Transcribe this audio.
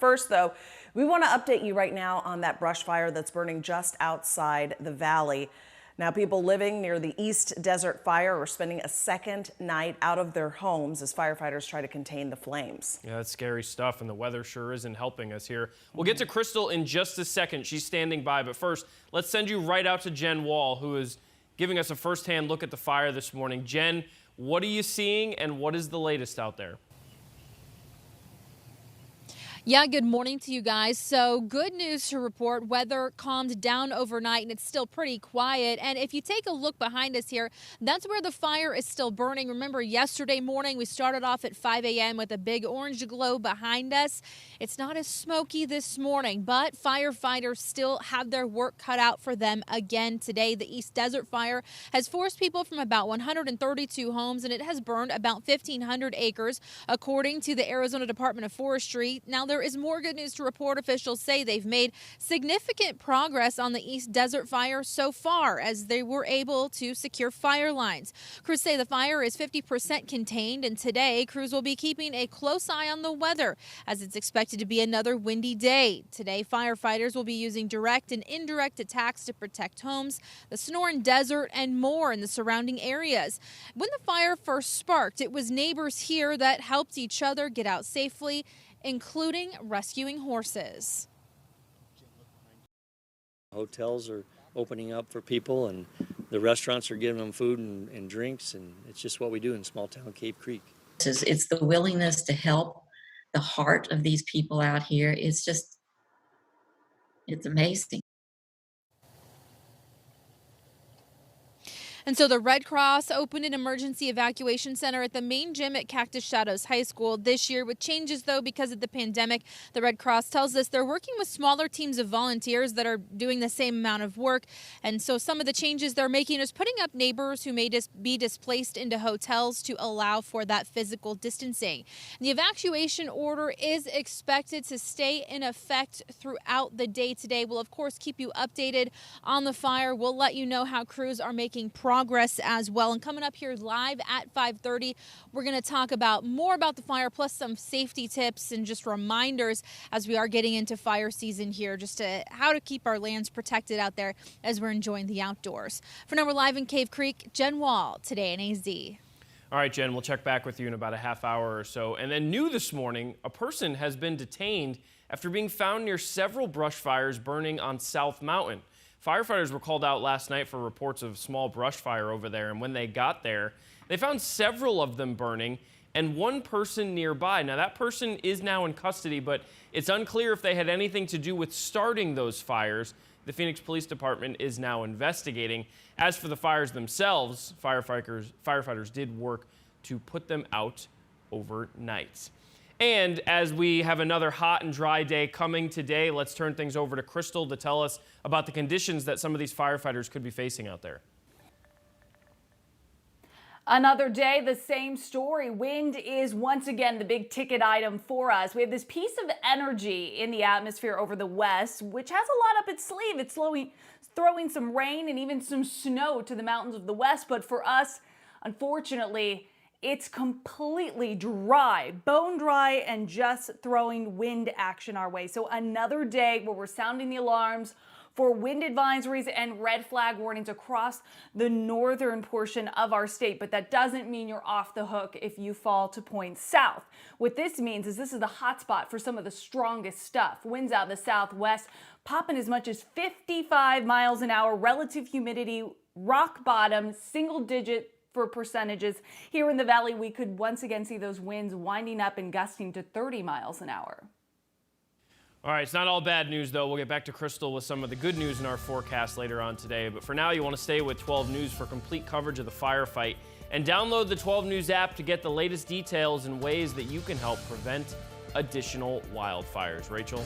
First, though, we want to update you right now on that brush fire that's burning just outside the valley. Now, people living near the East Desert Fire are spending a second night out of their homes as firefighters try to contain the flames. Yeah, that's scary stuff, and the weather sure isn't helping us here. We'll get to Crystal in just a second. She's standing by, but first, let's send you right out to Jen Wall, who is giving us a firsthand look at the fire this morning. Jen, what are you seeing, and what is the latest out there? Yeah, good morning to you guys. So good news to report. Weather calmed down overnight and it's still pretty quiet. And if you take a look behind us here, that's where the fire is still burning. Remember, yesterday morning we started off at 5 a.m. with a big orange glow behind us. It's not as smoky this morning, but firefighters still have their work cut out for them again today. The East Desert Fire has forced people from about 132 homes and it has burned about 1,500 acres, according to the Arizona Department of Forestry. Now, there is more good news to report. Officials say they've made significant progress on the East Desert Fire so far, as they were able to secure fire lines. Crews say the fire is 50% contained, and today crews will be keeping a close eye on the weather, as it's expected to be another windy day. Today, firefighters will be using direct and indirect attacks to protect homes, the Sonoran Desert, and more in the surrounding areas. When the fire first sparked, it was neighbors here that helped each other get out safely, including rescuing horses. Hotels are opening up for people, and the restaurants are giving them food and drinks, and it's just what we do in small town Cave Creek. It's the willingness to help, the heart of these people out here. It's amazing. And so the Red Cross opened an emergency evacuation center at the main gym at Cactus Shadows High School this year, with changes, though, because of the pandemic. The Red Cross tells us they're working with smaller teams of volunteers that are doing the same amount of work. And so some of the changes they're making is putting up neighbors who may be displaced into hotels to allow for that physical distancing. The evacuation order is expected to stay in effect throughout the day today. We'll, of course, keep you updated on the fire. We'll let you know how crews are making progress as well. And coming up here live at 5:30, we're going to talk about more about the fire, plus some safety tips and just reminders as we are getting into fire season here, just to how to keep our lands protected out there as we're enjoying the outdoors. For now, we're live in Cave Creek. Jen Wall, Today in AZ. All right, Jen, we'll check back with you in about a half hour or so. And then new this morning, a person has been detained after being found near several brush fires burning on South Mountain. Firefighters were called out last night for reports of small brush fire over there, and when they got there, they found several of them burning and one person nearby. Now, that person is now in custody, but it's unclear if they had anything to do with starting those fires. The Phoenix Police Department is now investigating. As for the fires themselves, firefighters did work to put them out overnight. And as we have another hot and dry day coming today, let's turn things over to Crystal to tell us about the conditions that some of these firefighters could be facing out there. Another day, the same story. Wind is once again the big ticket item for us. We have this piece of energy in the atmosphere over the west, which has a lot up its sleeve. It's throwing some rain and even some snow to the mountains of the west. But for us, unfortunately, it's completely dry, bone dry, and just throwing wind action our way. So another day where we're sounding the alarms for wind advisories and red flag warnings across the northern portion of our state. But that doesn't mean you're off the hook if you fall to point south. What this means is this is the hot spot for some of the strongest stuff. Winds out the southwest popping as much as 55 miles an hour, relative humidity, rock bottom, single digit for percentages. Here in the valley, we could once again see those winds winding up and gusting to 30 miles an hour. All right, it's not all bad news, though. We'll get back to Crystal with some of the good news in our forecast later on today. But for now, you want to stay with 12 News for complete coverage of the firefight. And download the 12 News app to get the latest details and ways that you can help prevent additional wildfires. Rachel?